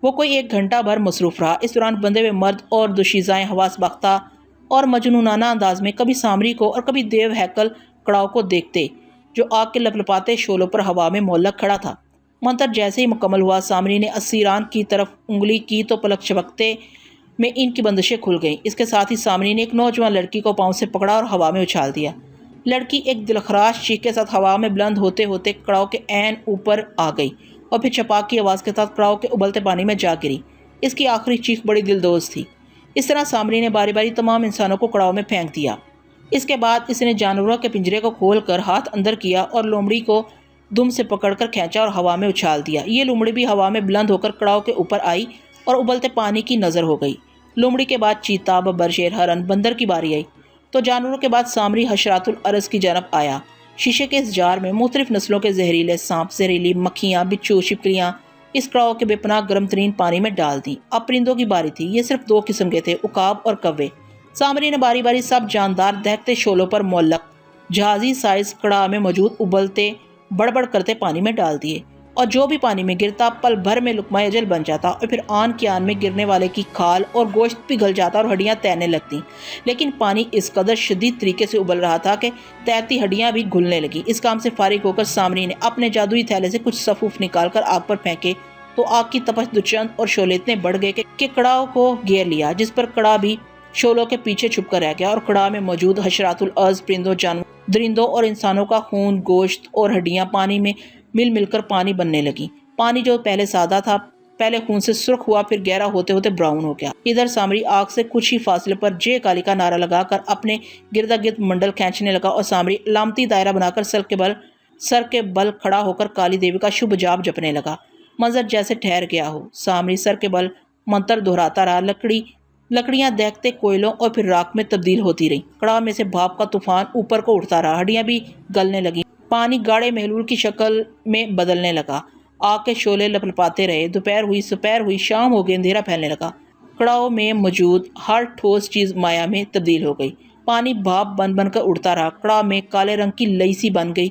وہ کوئی 1 گھنٹہ بھر مصروف رہا۔ اس دوران بندے ہوئے مرد اور دوشیزائیں حواس باختہ اور مجنونانہ انداز میں کبھی سامری کو اور کبھی دیو ہیکل کڑاؤ کو دیکھتے جو آگ کے لپلپاتے شعلوں پر ہوا میں معلق کھڑا تھا۔ منتر جیسے ہی مکمل ہوا، سامری نے اسیران کی طرف انگلی کی تو پلک جھپکتے میں ان کی بندشیں کھل گئیں۔ اس کے ساتھ ہی سامری نے ایک نوجوان لڑکی کو پاؤں سے پکڑا اور ہوا میں اچھال دیا۔ لڑکی ایک دلخراش چیخ کے ساتھ ہوا میں بلند ہوتے ہوتے کڑاؤ کے عین اوپر آ گئی اور پھر چھپاک کی آواز کے ساتھ کڑاؤ کے ابلتے پانی میں جا گری۔ اس کی آخری چیخ بڑی دلدوز تھی۔ اس طرح سامری نے باری باری تمام انسانوں کو کڑاؤ میں پھینک دیا۔ اس کے بعد اس نے جانوروں کے پنجرے کو کھول کر ہاتھ اندر کیا اور لومڑی کو دم سے پکڑ کر کھینچا اور ہوا میں اچھال دیا۔ یہ لومڑی بھی ہوا میں بلند ہو کر کڑاؤ کے اوپر آئی اور ابلتے پانی کی نظر ہو گئی۔ لومڑی کے بعد چیتا، ببر، شیر، ہرن، بندر کی باری آئی تو جانوروں کے بعد سامری حشرات الارض کی جانب آیا۔ شیشے کے اس جار میں مختلف نسلوں کے زہریلے سانپ، زہریلی مکھیاں، بچھو، چھپکلیاں اس کڑاؤ کے بے پناہ گرم ترین پانی میں ڈال دیں۔ اب پرندوں کی باری تھی۔ یہ صرف 2 قسم کے تھے، عقاب اور کوے۔ سامری نے باری باری سب جاندار دہکتے شعلوں پر معلق جہازی سائز کڑاہ میں موجود ابلتے بڑبڑ کرتے پانی میں ڈال دیے، اور جو بھی پانی میں گرتا پل بھر میں لقمہ اجل بن جاتا اور پھر آن کی آن میں گرنے والے کی کھال اور گوشت پگھل جاتا اور ہڈیاں تیرنے لگتی۔ لیکن پانی اس قدر شدید طریقے سے ابل رہا تھا کہ تیرتی ہڈیاں بھی گھلنے لگی۔ اس کام سے فارغ ہو کر سامری نے اپنے جادوئی تھیلے سے کچھ صفوف نکال کر آگ پر پھینکے تو آگ کی تپش دوچند اور شعلے اتنے بڑھ گئے کہ کڑاؤ کو گھیر لیا، جس پر کڑاہ بھی شعلوں کے پیچھے چھپ کر رہ گیا، اور کڑاہ میں موجود حشرات الارض، پرندوں، جانوروں، درندوں اور انسانوں کا خون، گوشت اور ہڈیاں پانی میں مل مل کر پانی بننے لگی۔ پانی جو پہلے سادہ تھا پہلے خون سے سرخ ہوا، پھر گہرا ہوتے ہوتے براؤن ہو گیا۔ ادھر سامری آگ سے کچھ ہی فاصلے پر جے کالی کا نعرہ لگا کر اپنے گردا گرد منڈل کھینچنے لگا، اور سامری علامتی دائرہ بنا کر سر کے بل کھڑا ہو کر کالی دیوی کا شبھ جاپ جپنے لگا۔ منظر جیسے ٹھہر گیا ہو۔ سامری سر کے بل منتر دہراتا رہا۔ لکڑیاں دہکتے کوئلوں اور پھر راکھ میں تبدیل ہوتی رہیں۔ کڑاہ میں سے بھاپ کا طوفان اوپر کو اٹھتا رہا، ہڈیاں بھی گلنے لگیں، پانی گاڑھے محلول کی شکل میں بدلنے لگا، آگ کے شعلے لپلپاتے رہے۔ دوپہر ہوئی، سپہر ہوئی، شام ہو گئی، اندھیرا پھیلنے لگا۔ کڑاؤ میں موجود ہر ٹھوس چیز مایا میں تبدیل ہو گئی۔ پانی بھاپ بن بن کر اڑتا رہا۔ کڑاہ میں کالے رنگ کی لئی سی بن گئی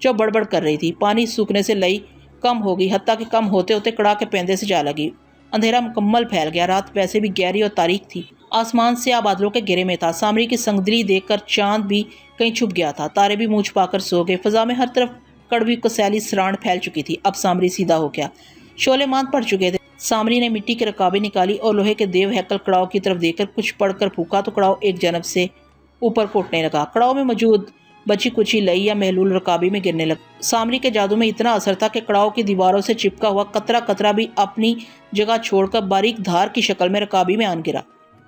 جو بڑبڑ کر رہی تھی۔ پانی سوکھنے سے لئی کم ہو گئی، حتیٰ کہ کم ہوتے ہوتے کڑاہ کے پیندے سے جا لگی۔ اندھیرا مکمل پھیل گیا۔ رات ویسے بھی گہری اور تاریک تھی۔ آسمان سیاہ بادلوں کے گھیرے میں تھا۔ سامری کی سنگدلی دیکھ کر چاند بھی کہیں چھپ گیا تھا۔ تارے بھی منہ چھپا کر سو گئے۔ فضا میں ہر طرف کڑوی کسیلی سراڑ پھیل چکی تھی۔ اب سامری سیدھا ہو گیا۔ شعلے ماند پڑ چکے تھے۔ سامری نے مٹی کی رکابیں نکالی اور لوہے کے دیو ہیکل کڑاؤ کی طرف دیکھ کر کچھ پڑھ کر پھونکا تو کڑاؤ ایک جانب سے اوپر کو اٹھنے لگا۔ کڑاؤ میں موجود بچی کچی لئی یا محلول رکابی میں گرنے لگا۔ سامری کے جادو میں اتنا اثر تھا کہ کڑاؤ کی دیواروں سے چپکا ہوا قطرہ قطرہ بھی اپنی جگہ چھوڑ کر باریک دھار کی شکل میں رکابی میں آن گرا۔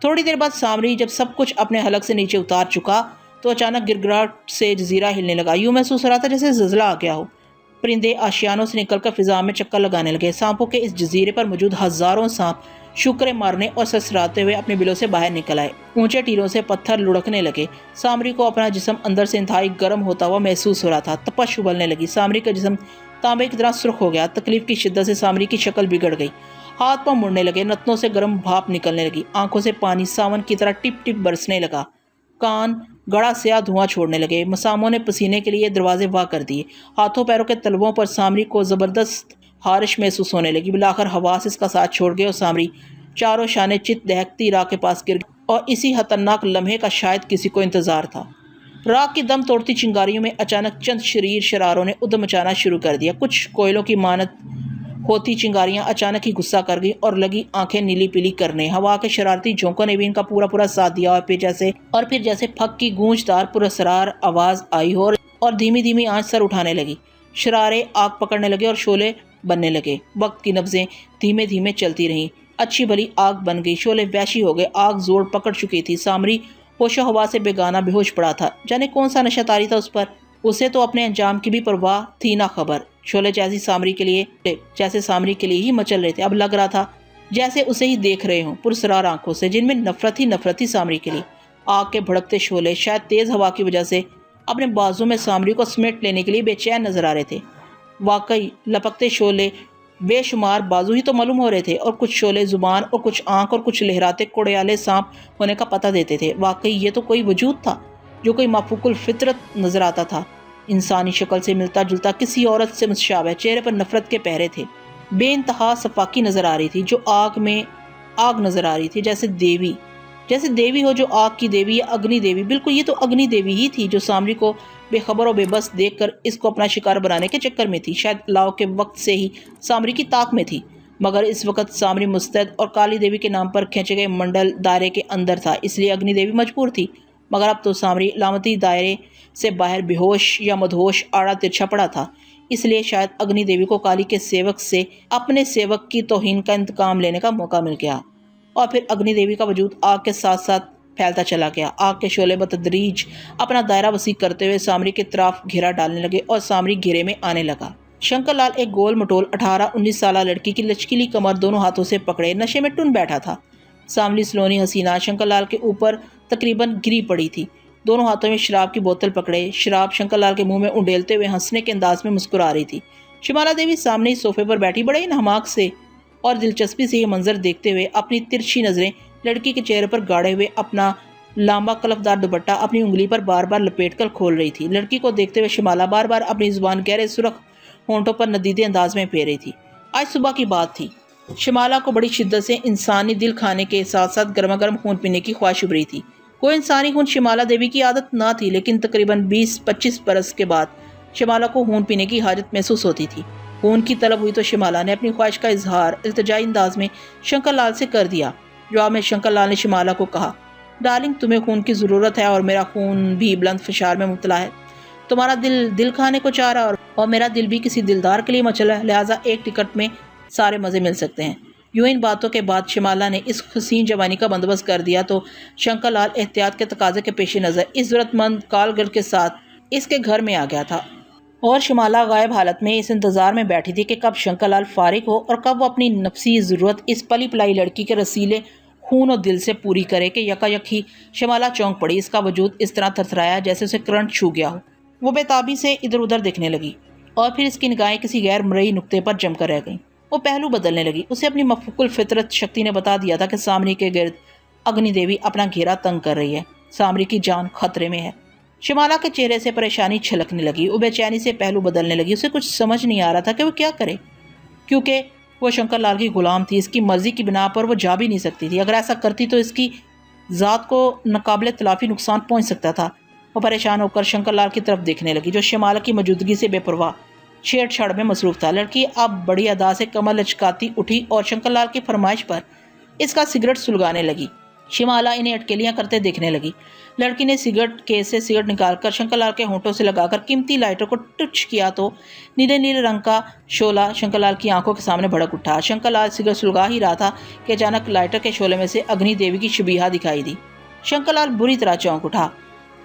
تھوڑی دیر بعد سامری جب سب کچھ اپنے حلق سے نیچے اتار چکا تو اچانک گرگراہٹ سے جزیرہ ہلنے لگا۔ یوں محسوس ہو رہا تھا جیسے زلزلہ آ گیا ہو۔ پرندے آشیانوں سے نکل کر فضا میں چکر لگانے لگے۔ سانپوں کے اس جزیرے پر موجود ہزاروں سانپ شکرے مارنے اور سسراتے ہوئے اپنے بلوں سے باہر نکل آئے۔ اونچے ٹیلوں سے پتھر لڑکنے لگے۔ سامری کو اپنا جسم اندر سے انتہائی گرم ہوتا ہوا محسوس ہو رہا تھا۔ تپش ابلنے لگی۔ سامری کا جسم تانبے کی طرح سرخ ہو گیا۔ تکلیف کی شدت سے سامری کی شکل بگڑ گئی۔ ہاتھ پاؤں مڑنے لگے، نتنوں سے گرم بھاپ نکلنے لگی، آنکھوں سے پانی ساون کی طرح ٹپ ٹپ برسنے لگا، کان گڑا سیاہ دھواں چھوڑنے لگے۔ مساموں نے پسینے کے لیے دروازے وا کر دیے۔ ہاتھوں پیروں کے تلووں پر سامری کو زبردست خارش محسوس ہونے لگی۔ بالآخر حواس اس کا ساتھ چھوڑ گئے اور سامری چاروں شانے چت دہکتی راکھ کے پاس گر گئی، اور اسی خطرناک لمحے کا شاید کسی کو انتظار تھا۔ راکھ کی دم توڑتی چنگاریوں میں اچانک چند شریر شراروں نے ادھم مچانا شروع کر دیا۔ کچھ کوئلوں کی مانند ہوتی چنگاریاں اچانک ہی غصہ کر گئی اور لگی آنکھیں نیلی پیلی کرنے۔ ہوا کے شرارتی جھونکوں نے بھی ان کا پورا ساتھ دیا، اور پھر جیسے پھگ کی گونجدار پراسرار آواز آئی ہو اور دھیمی دھیمی آنچ سر اٹھانے لگی۔ شرارے آگ پکڑنے لگے اور شعلے بننے لگے۔ وقت کی نبضیں دھیمے دھیمے چلتی رہیں۔ اچھی بھلی آگ بن گئی۔ شعلے وحشی ہو گئے۔ آگ زور پکڑ چکی تھی۔ سامری ہوش و ہوا سے بیگانہ بے ہوش پڑا تھا۔ جانے کون سا نشہ طاری تھا اس پر۔ اسے تو اپنے انجام کی بھی پرواہ تھی نہ خبر۔ شعلے جیسے سامری کے لیے ہی مچل رہے تھے۔ اب لگ رہا تھا جیسے اسے ہی دیکھ رہے ہوں، پرسرار آنکھوں سے جن میں نفرت ہی سامری کے لیے۔ آگ کے بھڑکتے شعلے شاید تیز ہوا کی وجہ سے اپنے بازو میں سامری کو سمیٹ لینے کے لیے بے چین نظر آ رہے تھے۔ واقعی لپکتے شعلے بے شمار بازو ہی تو معلوم ہو رہے تھے، اور کچھ شعلے زبان اور کچھ آنکھ اور کچھ لہراتے کوڑیالے سانپ ہونے کا پتہ دیتے تھے۔ واقعی یہ تو کوئی وجود تھا جو کوئی مافوق الفطرت نظر آتا تھا۔ انسانی شکل سے ملتا جلتا، کسی عورت سے متشابہ، چہرے پر نفرت کے پہرے تھے۔ بے انتہا صفاقی نظر آ رہی تھی، جو آگ میں آگ نظر آ رہی تھی، جیسے دیوی ہو جو آگ کی دیوی یا اگنی دیوی۔ بالکل یہ تو اگنی دیوی ہی تھی جو سامری کو بے خبر اور بے بس دیکھ کر اس کو اپنا شکار بنانے کے چکر میں تھی۔ شاید لاؤ کے وقت سے ہی سامری کی طاق میں تھی، مگر اس وقت سامری مستعد اور کالی دیوی کے نام پر کھینچے گئے منڈل دائرے کے اندر تھا، اس لیے اگنی دیوی مجبور تھی۔ مگر اب تو سامری علامتی دائرے سے باہر بے ہوش یا مدہوش آڑا ترچھا پڑا تھا، اس لیے شاید اگنی دیوی کو کالی کے سیوک سے اپنے سیوک کی توہین کا انتقام لینے کا موقع مل گیا، اور پھر اگنی دیوی کا وجود آگ کے ساتھ ساتھ پھیلتا چلا گیا۔ آگ کے شعلے بتدریج اپنا دائرہ وسیع کرتے ہوئے سامری کے طرف گھیرا ڈالنے لگے اور سامری گھیرے میں آنے لگا۔ شنکر لال ایک گول مٹول 18-19 سالہ لڑکی کی لچکیلی کمر دونوں ہاتھوں سے پکڑے نشے میں ٹن بیٹھا تھا۔ سامری سلونی حسینہ شنکر لال کے اوپر تقریباً گری پڑی تھی، دونوں ہاتھوں میں شراب کی بوتل پکڑے، شراب شنکر لال کے منہ میں انڈیلتے ہوئے ہنسنے کے انداز میں مسکرا رہی تھی۔ شمالا دیوی سامنے ہی صوفے پر بیٹھی بڑے انہماک سے اور دلچسپی سے یہ منظر دیکھتے ہوئے اپنی ترچھی نظریں لڑکی کے چہرے پر گاڑے ہوئے اپنا لامبا کلفدار دوپٹہ اپنی انگلی پر بار بار لپیٹ کر کھول رہی تھی۔ لڑکی کو دیکھتے ہوئے شمالا بار بار اپنی زبان گہرے سرخ ہونٹوں پر ندیدے انداز میں پھیر رہی تھی۔ آج صبح کی بات تھی، شمالا کو بڑی شدت سے انسانی دل کھانے کے ساتھ ساتھ گرما گرم خون پینے کی خواہش ابھری تھی۔ کوئی انسانی خون شمالا دیوی کی عادت نہ تھی، لیکن تقریباً 20-25 برس کے بعد شمالا کو خون پینے کی حاجت محسوس ہوتی تھی۔ خون کی طلب ہوئی تو شمالا نے اپنی خواہش کا اظہار التجائی انداز میں شنکر لال سے کر دیا۔ جواب میں شنکر لال نے شمالا کو کہا، ڈارلنگ تمہیں خون کی ضرورت ہے اور میرا خون بھی بلند فشار میں مبتلا ہے۔ تمہارا دل کھانے کو چاہ رہا اور میرا دل بھی کسی دلدار کے لیے مچلا ہے، لہٰذا ایک ٹکٹ میں سارے مزے مل سکتے ہیں۔ یوں ان باتوں کے بعد شمالا نے اس حسین جوانی کا بندوبست کر دیا تو شنکر لال احتیاط کے تقاضے کے پیش نظر اس ضرورت مند کالگر کے ساتھ اس کے گھر میں آ گیا تھا، اور شمالا غائب حالت میں اس انتظار میں بیٹھی تھی کہ کب شنکر لال فارغ ہو اور کب وہ اپنی نفسی ضرورت اس پلی پلائی لڑکی کے رسیلے خون اور دل سے پوری کرے کہ یکایک ہی شمالا چونک پڑی۔ اس کا وجود اس طرح تھرتھرایا جیسے اسے کرنٹ چھو گیا ہو۔ وہ بے تابی سے ادھر ادھر دیکھنے لگی اور پھر اس کی نگاہیں کسی غیر مرئی نقطے پر جم کر رہ گئیں۔ وہ پہلو بدلنے لگی۔ اسے اپنی مفقود الفطرت شکتی نے بتا دیا تھا کہ سامری کے گرد اگنی دیوی اپنا گھیرا تنگ کر رہی ہے، سامری کی جان خطرے میں ہے۔ شمالا کے چہرے سے پریشانی چھلکنے لگی، وہ بے چینی سے پہلو بدلنے لگی۔ اسے کچھ سمجھ نہیں آ رہا تھا کہ وہ کیا کرے، کیونکہ وہ شنکر لال کی غلام تھی، اس کی مرضی کی بنا پر وہ جا بھی نہیں سکتی تھی۔ اگر ایسا کرتی تو اس کی ذات کو ناقابل تلافی نقصان پہنچ سکتا تھا۔ وہ پریشان ہو کر شنکر لال کی طرف دیکھنے لگی، جو شمالا کی موجودگی سے بے پرواہ چھیڑ چھاڑ میں مصروف تھا۔ لڑکی اب بڑی ادا سے کمر لچکاتی اٹھی اور شنکر لال کی فرمائش پر اس کا سگریٹ سلگانے لگی۔ شمالا انہیں اٹکیلیاں کرتے دیکھنے لگی۔ لڑکی نے سگریٹ کیس سے سگریٹ نکال کر شنکر لال کے ہونٹوں سے لگا کر قیمتی لائٹر کو ٹچ کیا تو نیلے نیلے رنگ کا شعلہ شنکر لال کی آنکھوں کے سامنے بھڑک اٹھا۔ شنکر لال سگریٹ سلگا ہی رہا تھا کہ اچانک لائٹر کے شعلے میں سے اگنی دیوی کی شبیہہ دکھائی دی۔ شنکر لال بری طرح چونک اٹھا۔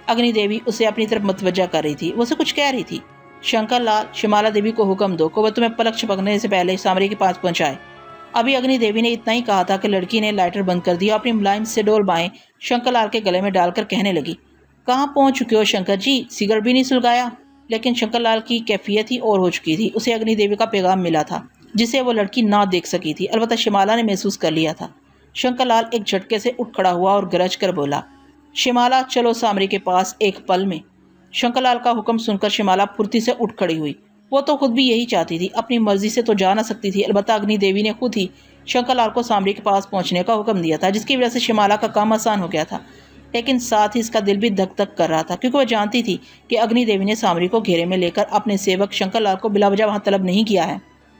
اگنی دیوی اسے اپنی طرف متوجہ کر رہی تھی، وہ اسے کچھ کہہ رہی تھی۔ شنکر لال، شمالا دیوی کو حکم دو کہ وہ تمہیں پلک چھپکنے سے پہلے سامری کے پاس پہنچائے۔ ابھی اگنی دیوی نے اتنا ہی کہا تھا کہ لڑکی نے لائٹر بند کر دیا اور اپنی ملائم سے ڈول بائیں شنکر لال کے گلے میں ڈال کر کہنے لگی، کہاں پہنچ چکے ہو شنکر جی؟ سگریٹ بھی نہیں سلگایا۔ لیکن شنکر لال کی کیفیت ہی اور ہو چکی تھی۔ اسے اگنی دیوی کا پیغام ملا تھا جسے وہ لڑکی نہ دیکھ سکی تھی، البتہ شمالا نے محسوس کر لیا تھا۔ شنکر لال ایک جھٹکے سے اٹھ کھڑا ہوا اور گرج کر بولا، شمالا چلو سامری کے پاس ایک پل میں۔ شنکر لال کا حکم سن کر شمالا پھرتی سے اٹھ کھڑی ہوئی۔ وہ تو خود بھی یہی چاہتی تھی، اپنی مرضی سے تو جا نہ سکتی تھی، البتہ اگنی دیوی نے خود ہی شنکر لال کو سامری کے پاس پہنچنے کا حکم دیا تھا، جس کی وجہ سے شمالا کا کام آسان ہو گیا تھا۔ لیکن ساتھ ہی اس کا دل بھی دھک دھک کر رہا تھا، کیونکہ وہ جانتی تھی کہ اگنی دیوی نے سامری کو گھیرے میں لے کر اپنے سیوک شنکر لال کو بلا وجہ وہاں طلب نہیں کیا ہے،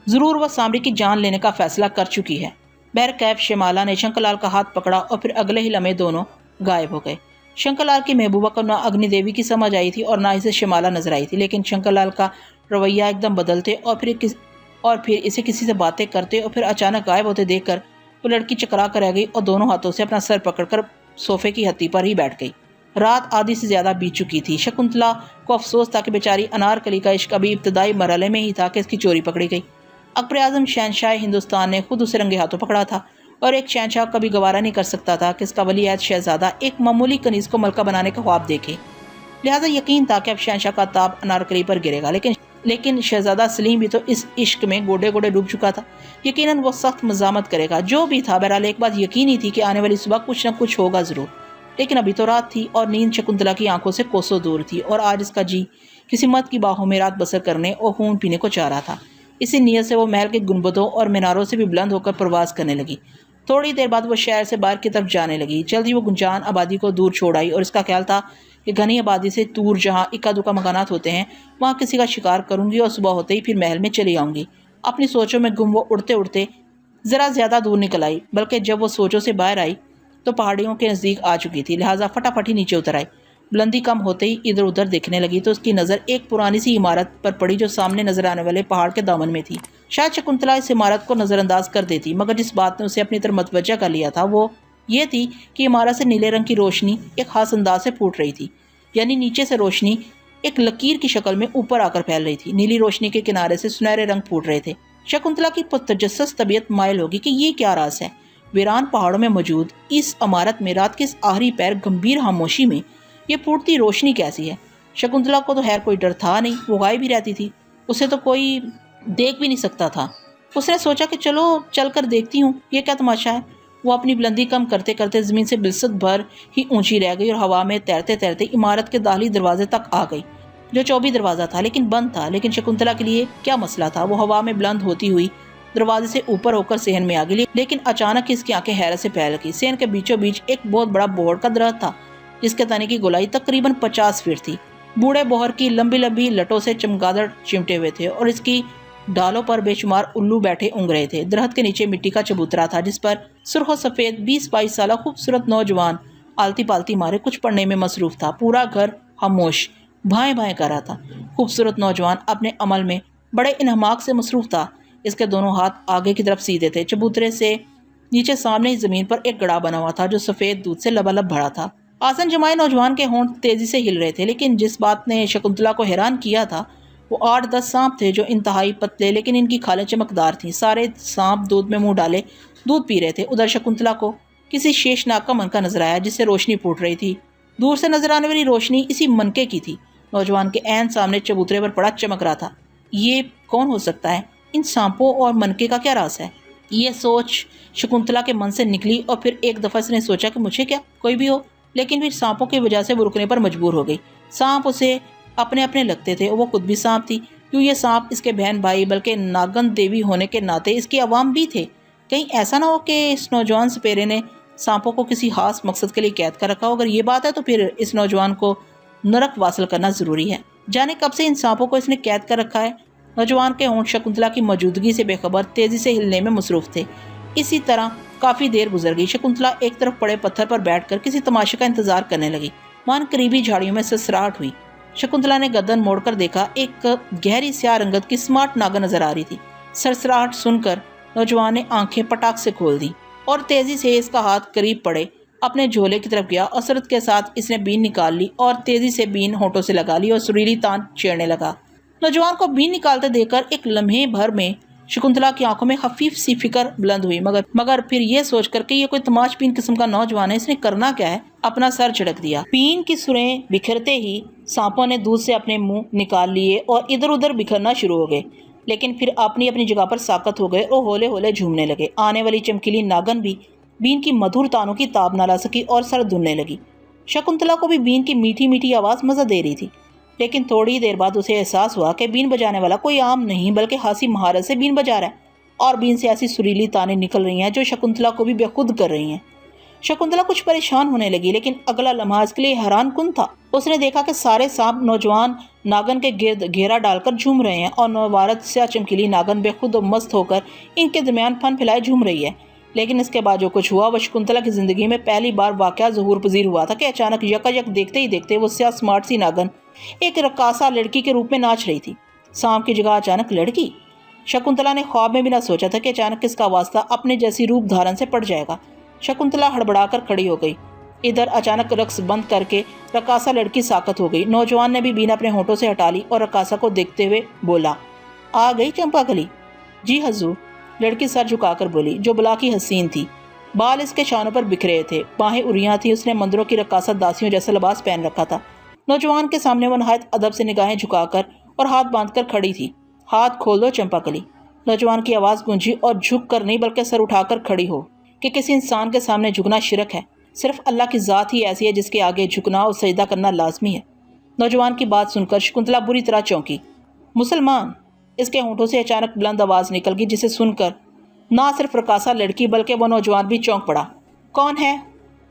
ضرور وہ سامری کی جان لینے کا فیصلہ کر چکی ہے۔ بہرکیف شمالا نے شنکر لال کا ہاتھ پکڑا اور پھر اگلے ہی لمحے دونوں غائب ہو گئے۔ شنکر لال کی محبوبہ کو نہ اگنی دیوی کی سمجھ آئی تھی اور نہ اسے شمالا نظر آئی تھی، لیکن شنکر لال کا رویہ ایک دم بدلتے اور پھر اسے کسی سے باتیں کرتے اور پھر اچانک غائب ہوتے دیکھ کر وہ لڑکی چکرا کر رہ گئی اور دونوں ہاتھوں سے اپنا سر پکڑ کر صوفے کی ہتھی پر ہی بیٹھ گئی۔ رات آدھی سے زیادہ بیت چکی تھی۔ شکنتلا کو افسوس تھا کہ بیچاری انارکلی کا عشق ابھی ابتدائی مرحلے میں ہی تھا کہ اس کی چوری پکڑی گئی۔ اکبر اعظم شہنشاہ ہندوستان نے خود اسے رنگے ہاتھوں پکڑا تھا، اور ایک شہنشاہ کبھی گوارا نہیں کر سکتا تھا کہ اس کا ولی عہد شہزادہ ایک معمولی کنیز کو ملکہ بنانے کا خواب دیکھے۔ لہٰذا یقین تھا کہ اب شہنشاہ کا تاب انارکلی پر گرے گا، لیکن شہزادہ سلیم بھی تو اس عشق میں گوڈے گوڈے ڈوب چکا تھا۔ یقیناً وہ سخت مزاحمت کرے گا، جو بھی تھا۔ بہرحال ایک بات یقینی تھی کہ آنے والی صبح کچھ نہ کچھ ہوگا ضرور، لیکن ابھی تو رات تھی اور نیند شکنتلا کی آنکھوں سے کوسوں دور تھی، اور آج اس کا جی کسی مرد کی باہوں میں رات بسر کرنے اور خون پینے کو چاہ رہا تھا۔ اسی نیت سے وہ محل کے گنبدوں اور میناروں سے بھی بلند ہو کر پرواز کرنے لگی۔ تھوڑی دیر بعد وہ شہر سے باہر کی طرف جانے لگی۔ جلدی وہ گنجان آبادی کو دور چھوڑ آئی اور اس کا خیال تھا کہ گھنی آبادی سے دور جہاں اکا دکا مکانات ہوتے ہیں وہاں کسی کا شکار کروں گی اور صبح ہوتے ہی پھر محل میں چلی آؤں گی۔ اپنی سوچوں میں گم وہ اڑتے اڑتے ذرا زیادہ دور نکل آئی، بلکہ جب وہ سوچوں سے باہر آئی تو پہاڑیوں کے نزدیک آ چکی تھی، لہٰذا فٹافٹ ہی نیچے اتر آئی۔ بلندی کم ہوتے ہی ادھر ادھر دیکھنے لگی تو اس کی نظر ایک پرانی سی عمارت پر پڑی جو سامنے نظر آنے والے پہاڑ کے دامن میں تھی۔ شاید شکنتلا اس عمارت کو نظر انداز کر دیتی، مگر جس بات نے اسے اپنی طرف متوجہ کر لیا تھا وہ یہ تھی کہ عمارت سے نیلے رنگ کی روشنی ایک خاص انداز سے پھوٹ رہی تھی، یعنی نیچے سے روشنی ایک لکیر کی شکل میں اوپر آ کر پھیل رہی تھی۔ نیلی روشنی کے کنارے سے سنہرے رنگ پھوٹ رہے تھے۔ شکنتلا کی پرتجسس طبیعت مائل ہوگی کہ یہ کیا راز ہے؟ ویران پہاڑوں میں موجود اس عمارت میں رات کے اس آخری پہر گمبھیر خاموشی میں یہ پھوٹتی روشنی کیسی ہے؟ شکنتلا کو تو خیر کوئی ڈر تھا نہیں، وہ غائب ہی رہتی تھی، اسے تو کوئی دیکھ بھی نہیں سکتا تھا۔ اس نے سوچا کہ چلو چل کر دیکھتی ہوں یہ کیا تماشا ہے۔ وہ اپنی بلندی کم کرتے کرتے زمین سے بلست بھر ہی اونچی رہ گئی اور ہوا میں تیرتے تیرتے عمارت کے داخلی دروازے تک آ گئی، جو چوبی دروازہ تھا لیکن بند تھا۔ لیکن شکنتلا کے لیے کیا مسئلہ تھا؟ وہ ہوا میں بلند ہوتی ہوئی دروازے سے اوپر ہو کر صحن میں آ گئی، لیکن اچانک اس کی آنکھیں حیرت سے پھیل گئی۔ صحن کے بیچوں بیچ ایک بہت بڑا بوہڑ کا درخت تھا جس کے تنے کی گولائی تقریباً 50 فٹ تھی۔ بوڑھے بوہر کی لمبی لمبی لٹوں سے چمگادڑ چمٹے ہوئے تھے اور اس کی ڈالوں پر بے شمار الو بیٹھے اونگ رہے تھے۔ درخت کے نیچے مٹی کا چبوترا تھا جس پر سرخ و سفید 20-22 سالہ خوبصورت نوجوان آلتی پالتی مارے کچھ پڑھنے میں مصروف تھا۔ پورا گھر خاموش بھائیں بھائیں کر رہا تھا۔ خوبصورت نوجوان اپنے عمل میں بڑے انہماک سے مصروف تھا۔ اس کے دونوں ہاتھ آگے کی طرف سیدھے تھے۔ چبوترے سے نیچے سامنے ہی زمین پر ایک گڑھا بنا ہوا تھا جو سفید دودھ سے لبالب بھرا تھا۔ آسن جمائے نوجوان کے ہونٹ تیزی سے ہل رہے تھے، لیکن جس بات نے شکنتلا کو حیران کیا تھا وہ 8-10 سانپ تھے جو انتہائی پتلے لیکن ان کی کھالیں چمکدار تھیں۔ سارے سانپ دودھ میں منہ ڈالے دودھ پی رہے تھے۔ ادھر شکنتلا کو کسی شیشناگ کا منکا نظر آیا جس سے روشنی پھوٹ رہی تھی۔ دور سے نظر آنے والی روشنی اسی منکے کی تھی۔ نوجوان کے عین سامنے چبوترے پر پڑا چمک رہا تھا۔ یہ کون ہو سکتا ہے؟ ان سانپوں اور منکے کا کیا راز ہے؟ یہ سوچ شکنتلا کے من سے نکلی اور پھر ایک دفعہ اس نے سوچا کہ مجھے کیا، کوئی بھی ہو۔ لیکن پھر سانپوں کی وجہ سے وہ رکنے پر مجبور ہو گئی۔ سانپ اسے اپنے اپنے لگتے تھے اور وہ خود بھی سانپ تھی۔ کیوں یہ سانپ اس کے بہن بھائی بلکہ ناگن دیوی ہونے کے ناطے اس کی عوام بھی تھے؟ کہیں ایسا نہ ہو کہ اس نوجوان سپیرے نے سانپوں کو کسی خاص مقصد کے لیے قید کر رکھا ہو؟ اگر یہ بات ہے تو پھر اس نوجوان کو نرک واصل کرنا ضروری ہے۔ جانے کب سے ان سانپوں کو اس نے قید کر رکھا ہے؟ نوجوان کے ہونٹ شکنتلا کی موجودگی سے بے خبر تیزی سے ہلنے میں مصروف تھے۔ اسی طرح کافی دیر گزر گئی۔ شکنتلا ایک طرف پڑے پتھر پر بیٹھ کر کسی تماشے کا انتظار کرنے لگی۔ وہاں قریبی جھاڑیوں میں سسراہٹ ہوئی۔ شکنتلا نے گردن موڑ کر دیکھا، ایک گہری سیاہ رنگت کی سمارٹ ناگن نظر آ رہی تھی۔ سرسراہٹ سن کر نوجوان نے آنکھیں پٹاخ سے کھول دی اور تیزی سے اس کا ہاتھ قریب پڑے اپنے جھولے کی طرف گیا۔ اثرت کے ساتھ اس نے بین نکال لی اور تیزی سے بین ہونٹوں سے لگا لی اور سریلی تان چھیڑنے لگا۔ نوجوان کو بین نکالتے دیکھ کر ایک لمحے بھر میں شکنتلا کی آنکھوں میں خفیف سی فکر بلند ہوئی، مگر پھر یہ سوچ کر کہ یہ کوئی تماش بین قسم کا نوجوان ہے، اس نے کرنا کیا ہے، اپنا سر جھٹک دیا۔ بین کی سریں بکھرتے ہی سانپوں نے دودھ سے اپنے منہ نکال لیے اور ادھر ادھر بکھرنا شروع ہو گئے، لیکن پھر اپنی جگہ پر ساکت ہو گئے اور ہولے ہولے جھومنے لگے۔ آنے والی چمکیلی ناگن بھی بین کی مدھر تانوں کی تاب نہ لا سکی اور سر دھننے لگی۔ شکنتلا کو بھی بین کی میٹھی میٹھی آواز مزہ دے رہی تھی، لیکن تھوڑی دیر بعد اسے احساس ہوا کہ بین بجانے والا کوئی عام نہیں بلکہ خاصی مہارت سے بین بجا رہا ہے، اور بین سے ایسی سریلی تانیں نکل رہی ہیں جو شکنتلا کو بھی بے خود کر رہی ہیں۔ شکنتلا کچھ پریشان ہونے لگی، لیکن اگلا لمحہ اس کے لیے حیران کن تھا۔ اس نے دیکھا کہ سارے سانپ نوجوان ناگن کے گرد گھیرا ڈال کر جھوم رہے ہیں اور نوارت سیاہ چمکیلی ناگن بے خود و مست ہو کر ان کے درمیان پھن پھیلائے جھوم رہی ہے۔ لیکن اس کے بعد جو کچھ ہوا وہ شکنتلا کی زندگی میں پہلی بار واقعہ ظہور پذیر ہوا تھا کہ اچانک یکایک دیکھتے ہی دیکھتے وہ سیاہ سمارٹ سی ناگن ایک رقاصہ لڑکی کے روپ میں ناچ رہی تھی۔ سانپ کی جگہ اچانک لڑکی! شکنتلا نے خواب میں بھی نہ سوچا تھا کہ اچانک اس کا واسطہ اپنے جیسی روپ دھارن سے پڑ جائے گا۔ شکنتلا ہڑبڑا کر کھڑی ہو گئی۔ ادھر اچانک رقص بند کر کے رقاصہ لڑکی ساکت ہو گئی۔ نوجوان نے بھی بین اپنے ہونٹوں سے ہٹا لی اور رقاصہ کو دیکھتے ہوئے بولا، آ گئی چمپا کلی؟ جی حضور، لڑکی سر جھکا کر بولی، جو بلا کی حسین تھی۔ بال اس کے شانوں پر بکھرے تھے، باہیں اریاں تھیں، اس نے مندروں کی رقاصہ داسیوں جیسا لباس پہن رکھا تھا۔ نوجوان کے سامنے وہ نہایت ادب سے نگاہیں جھکا کر اور ہاتھ باندھ کر کھڑی تھی۔ ہاتھ کھول دو چمپا کلی۔ نوجوان کی آواز گونجی، اور جھک کر نہیں بلکہ سر اٹھا کر کھڑی ہو، کہ کسی انسان کے سامنے جھکنا شرک ہے۔ صرف اللہ کی ذات ہی ایسی ہے جس کے آگے جھکنا اور سجدہ کرنا لازمی ہے۔ نوجوان کی بات سن کر شکنتلا بری طرح چونکی۔ مسلمان! اس کے ہونٹوں سے اچانک بلند آواز نکل گئی جسے سن کر نہ صرف رقاصہ لڑکی بلکہ وہ نوجوان بھی چونک پڑا۔ کون ہے؟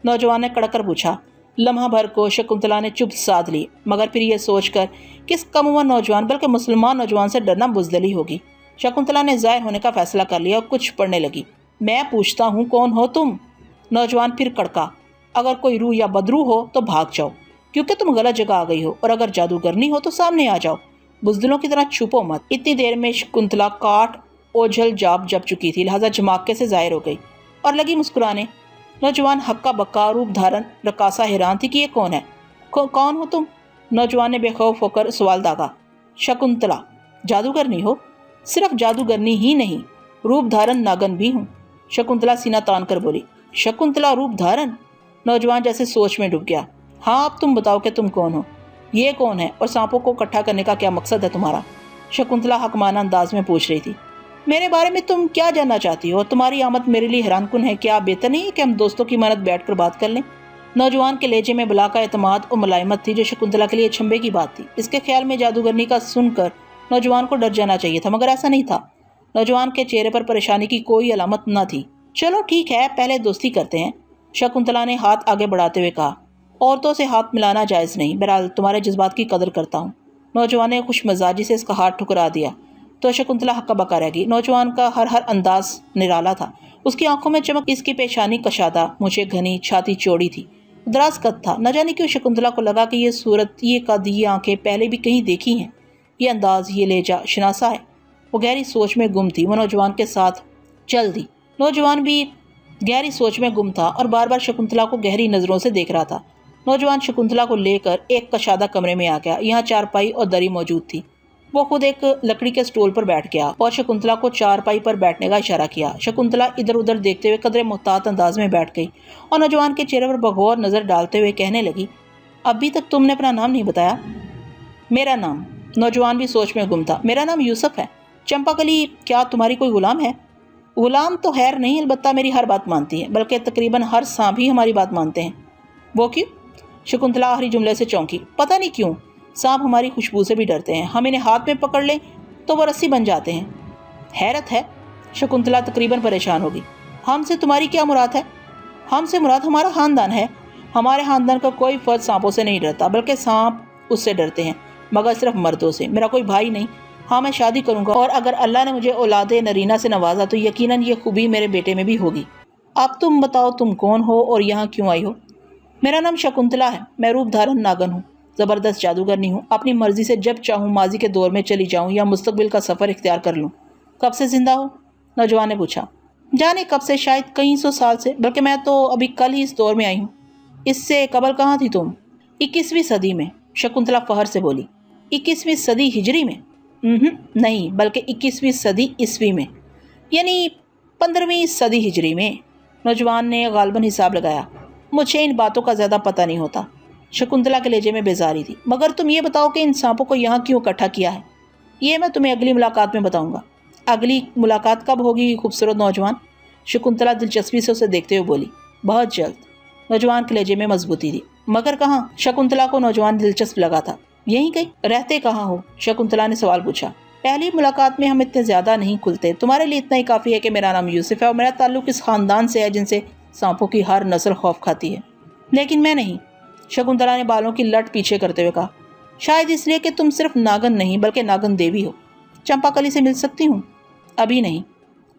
نوجوان نے کڑک کر پوچھا۔ لمحہ بھر کو شکنتلا نے چپ سادھ لی، مگر پھر یہ سوچ کر کہ اس کم عمر نوجوان بلکہ مسلمان نوجوان سے ڈرنا بزدلی ہوگی، شکنتلا نے ظاہر ہونے کا فیصلہ کر لیا اور کچھ پڑھنے لگی۔ میں پوچھتا ہوں کون ہو تم؟ نوجوان پھر کڑکا۔ اگر کوئی روح یا بدروح ہو تو بھاگ جاؤ، کیونکہ تم غلط جگہ آ گئی ہو، اور اگر جادوگرنی ہو تو سامنے آ جاؤ، بزدلوں کی طرح چھپو مت۔ اتنی دیر میں شکنتلا کاٹ اوجھل جب چکی تھی، لہذا جھماکے سے ظاہر ہو گئی اور لگی مسکرانے۔ نوجوان ہکا بکا روپ دھارن رقاصہ حیران تھی کہ یہ کون ہے۔ کون ہو تم؟ نوجوان نے بے خوف ہو کر سوال داغا۔ شکنتلا، جادوگرنی ہو؟ صرف جادوگرنی ہی نہیں، روپ دھارن ناگن بھی ہوں، شکنتلا سینہ تان کر بولی۔ شکنتلا روپ دھارن؟ نوجوان جیسے سوچ میں ڈوب گیا۔ ہاں، اب تم بتاؤ کہ تم کون ہو، یہ کون ہے، اور سانپوں کو اکٹھا کرنے کا کیا مقصد ہے تمہارا؟ شکنتلا حکمانہ انداز میں پوچھ رہی تھی۔ میرے بارے میں تم کیا جاننا چاہتی ہو، اور تمہاری آمد میرے لیے حیران کن ہے؟ کیا بہتر نہیں ہے کہ ہم دوستوں کی مانند بیٹھ کر بات کر لیں؟ نوجوان کے لہجے میں بلا کا اعتماد اور ملائمت تھی جو شکنتلا کے لیے چھمبے کی بات تھی۔ اس کے خیال میں جادوگرنی کا سن کر نوجوان کو ڈر جانا چاہیے تھا، مگر ایسا نہیں تھا۔ نوجوان کے چہرے پر پریشانی کی کوئی علامت نہ تھی۔ چلو ٹھیک ہے، پہلے دوستی کرتے ہیں، شکنتلا نے ہاتھ آگے بڑھاتے ہوئے کہا۔ عورتوں سے ہاتھ ملانا جائز نہیں، بہرحال تمہارے جذبات کی قدر کرتا ہوں۔ نوجوان نے خوش مزاجی سے اس کا ہاتھ ٹھکرا دیا تو شکنتلا ہکا بکا رہ گئی۔ نوجوان کا ہر انداز نرالا تھا، اس کی آنکھوں میں چمک، اس کی پیشانی کشادہ، مونچھیں گھنی، چھاتی چوڑی تھی، دراز قد تھا۔ نہ جانے کیوں شکنتلا کو لگا کہ یہ صورت، یہ قد، یہ آنکھیں پہلے بھی کہیں دیکھی ہیں، یہ انداز، یہ لہجہ شناسا ہے۔ وہ گہری سوچ میں گم تھی۔ وہ نوجوان کے ساتھ چل دی۔ نوجوان بھی گہری سوچ میں گم تھا اور بار بار شکنتلا کو گہری نظروں سے دیکھ رہا تھا۔ نوجوان شکنتلا کو لے کر ایک کشادہ کمرے میں آ گیا۔ یہاں چارپائی اور دری موجود تھی۔ وہ خود ایک لکڑی کے سٹول پر بیٹھ گیا اور شکنتلا کو چارپائی پر بیٹھنے کا اشارہ کیا۔ شکنتلا ادھر ادھر دیکھتے ہوئے قدرے محتاط انداز میں بیٹھ گئی اور نوجوان کے چہرے پر بغور نظر ڈالتے ہوئے کہنے لگی، ابھی تک تم نے اپنا نام نہیں بتایا۔ میرا نام؟ نوجوان بھی سوچ میں گم تھا۔ میرا نام یوسف ہے۔ چمپا کلی، کیا تمہاری کوئی غلام ہے؟ غلام تو خیر نہیں، البتہ میری ہر بات مانتی ہے، بلکہ تقریباً ہر سانپ ہی ہماری بات مانتے ہیں۔ وہ کیوں؟ شکنتلا آخری جملے سے چونکی۔ پتہ نہیں کیوں، سانپ ہماری خوشبو سے بھی ڈرتے ہیں، ہم انہیں ہاتھ میں پکڑ لیں تو وہ رسی بن جاتے ہیں۔ حیرت ہے، شکنتلا تقریباً پریشان ہوگی۔ ہم سے تمہاری کیا مراد ہے؟ ہم سے مراد ہمارا خاندان ہے۔ ہمارے خاندان کا کوئی فرد سانپوں سے نہیں ڈرتا، بلکہ سانپ اس سے ڈرتے ہیں، مگر صرف مردوں سے۔ میرا کوئی بھائی نہیں۔ ہاں، میں شادی کروں گا، اور اگر اللہ نے مجھے اولاد نرینہ سے نوازا تو یقیناً یہ خوبی میرے بیٹے میں بھی ہوگی۔ اب تم بتاؤ، تم کون ہو اور یہاں کیوں آئی ہو؟ میرا نام شکنتلا ہے، میں روپ دھارن ناگن ہوں، زبردست جادوگرنی ہوں، اپنی مرضی سے جب چاہوں ماضی کے دور میں چلی جاؤں یا مستقبل کا سفر اختیار کر لوں۔ کب سے زندہ ہو؟ نوجوان نے پوچھا۔ جانے کب سے، شاید کئی سو سال سے، بلکہ میں تو ابھی کل ہی اس دور میں آئی ہوں۔ اس سے قبل کہاں تھی تم؟ 21ویں صدی میں، شکنتلا فخر سے بولی۔ 21ویں صدی ہجری میں؟ نہیں، بلکہ 21ویں صدی عیسوی میں، یعنی 15ویں صدی ہجری میں۔ نوجوان نے غالباً حساب لگایا۔ مجھے ان باتوں کا زیادہ پتہ نہیں ہوتا۔ شکنتلا کے لہجے میں بیزاری تھی۔ مگر تم یہ بتاؤ کہ ان سانپوں کو یہاں کیوں اکٹھا کیا ہے؟ یہ میں تمہیں اگلی ملاقات میں بتاؤں گا۔ اگلی ملاقات کب ہوگی خوبصورت نوجوان؟ شکنتلا دلچسپی سے اسے دیکھتے ہوئے بولی۔ بہت جلد۔ نوجوان کے لہجے میں مضبوطی تھی۔ مگر کہاں؟ شکنتلا کو نوجوان دلچسپ لگا تھا۔ یہیں کہیں؟ رہتے کہاں ہو؟ شکنتلا نے سوال پوچھا۔ پہلی ملاقات میں ہم اتنے زیادہ نہیں کھلتے، تمہارے لیے اتنا ہی کافی ہے کہ میرا نام یوسف ہے اور میرا تعلق اس خاندان سے ہے جن سے سانپوں کی ہر نسل خوف کھاتی ہے۔ لیکن میں نہیں، شکنتلا نے بالوں کی لٹ پیچھے کرتے ہوئے کہا۔ شاید اس لیے کہ تم صرف ناگن نہیں بلکہ ناگن دیوی ہو۔ چمپا کلی سے مل سکتی ہوں؟ ابھی نہیں،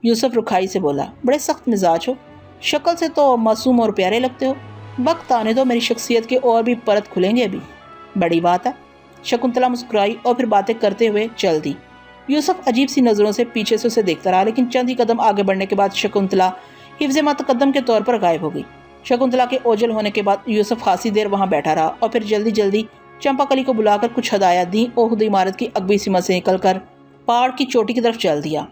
یوسف رکھائی سے بولا۔ بڑے سخت مزاج ہو، شکل سے تو معصوم اور پیارے لگتے ہو۔ وقت آنے دو، میری شخصیت کے اور بھی پرت کھلیں گے ابھی۔ بڑی بات ہے، شکنتلا مسکرائی اور پھر باتیں کرتے ہوئے چل دی۔ یوسف عجیب سی نظروں سے پیچھے سے اسے دیکھتا رہا، لیکن چند ہی قدم آگے بڑھنے کے بعد شکنتلا حفظ متقدم کے طور پر غائب ہو گئی۔ شکنتلا کے اوجھل ہونے کے بعد یوسف خاصی دیر وہاں بیٹھا رہا اور پھر جلدی جلدی چمپا کلی کو بلا کر کچھ ہدایات دیں اور خود عمارت کی اگوی سمت سے نکل کر پہاڑ کی چوٹی کی طرف چل دیا۔